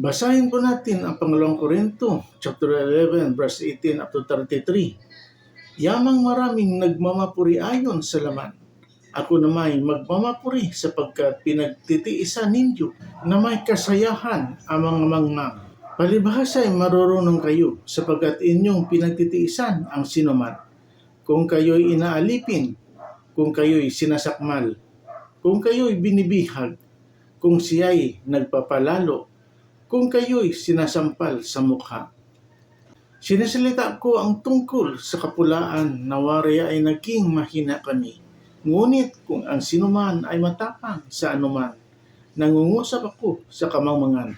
Basahin po natin ang pangalawang Korinto, chapter 11, verse 18 up to 33. Yamang maraming nagmamapuri ayon sa laman. Ako naman magmamapuri sapagkat pinagtitiisan ninyo na may kasayahan ang mga mangmang. Palibhasa ay marurunong kayo sapagkat inyong pinagtitiisan ang sinuman. Kung kayo'y inaalipin, kung kayo'y sinasakmal, kung kayo'y binibihag, kung siya'y nagpapalalo, kung kayo'y sinasampal sa mukha. Sinasalita ko ang tungkol sa kapulaan na wari ay naging mahina kami. Ngunit kung ang sinuman ay matapang sa anuman, nangungusap ako sa kamangmangan.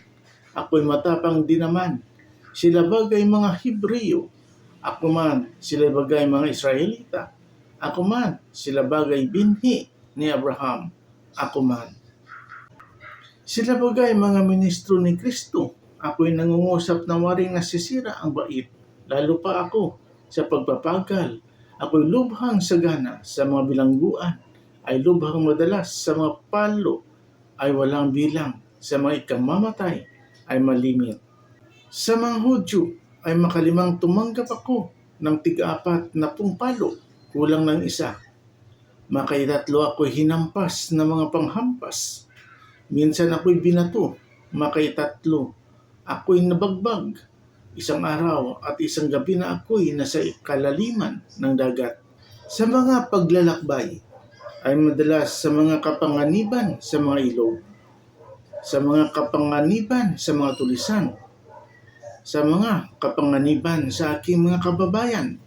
Ako'y matapang din naman. Sila bagay mga Hebreo. Ako man, sila bagay mga Israelita. Ako man, sila bagay binhi ni Abraham. Ako man. Sila bagay mga ministro ni Kristo. Ako'y nangungusap na waring nasisira ang bait. Lalo pa ako sa pagpapagal. Ako'y lubhang sagana sa mga bilangguan. Ay lubhang madalas sa mga palo. Ay walang bilang. Sa mga ikamamatay ay malimit. Sa mga Hudyo ay makalimang tumanggap ako ng tig-4 na palo. Kulang ng isa. Makaitatlo ako'y hinampas na mga panghampas. Minsan ako'y binato, makaitatlo. Ako'y nabagbag. Isang araw at isang gabi na ako'y nasa kalaliman ng dagat. Sa mga paglalakbay ay madalas sa mga kapanganiban sa mga ilog. Sa mga kapanganiban sa mga tulisan. Sa mga kapanganiban sa aking mga kababayan.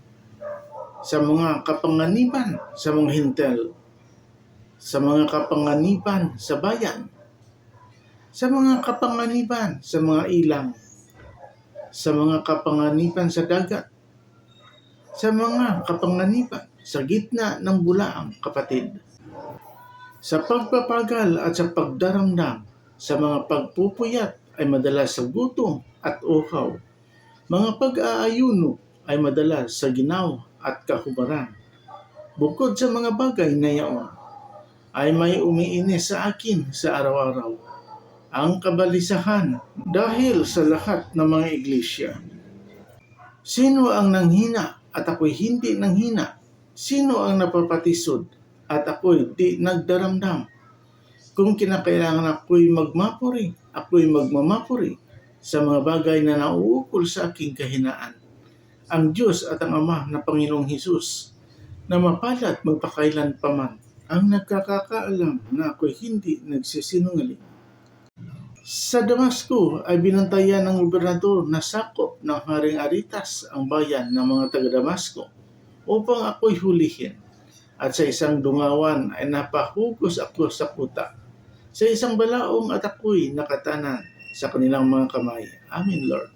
Sa mga kapanganiban sa mga hintel. Sa mga kapanganiban sa bayan. Sa mga kapanganiban sa mga ilang, sa mga kapanganiban sa dagat, sa mga kapanganiban sa gitna ng bulaang kapatid, sa pagpapagal at sa pagdaramdam, sa mga pagpupuyat ay madalas sa gutom at uhaw, mga pag-aayuno ay madalas sa ginaw at kahubaran. Bukod sa mga bagay na iyon, ay may umiinis sa akin sa araw-araw. Ang kabalisahan dahil sa lahat ng mga iglesia. Sino ang nanghina at ako'y hindi nanghina? Sino ang napapatisod at ako'y di nagdaramdam? Kung kinakailangan ako'y magmapuri, ako'y magmamapuri sa mga bagay na nauukol sa aking kahinaan. Ang Diyos at ang Ama na Panginoong Hesus na mapalad magpakailan paman ang nagkakaalam na ako'y hindi nagsisinungaling. Sa Damasco ay binantayan ng gobernador na sakop ng Haring Aretas ang bayan ng mga taga-Damasco upang ako'y hulihin. At sa isang dungawan ay napahugos ako sa kuta. Sa isang balaong at ako'y nakatanan sa kanilang mga kamay. Amen, Lord.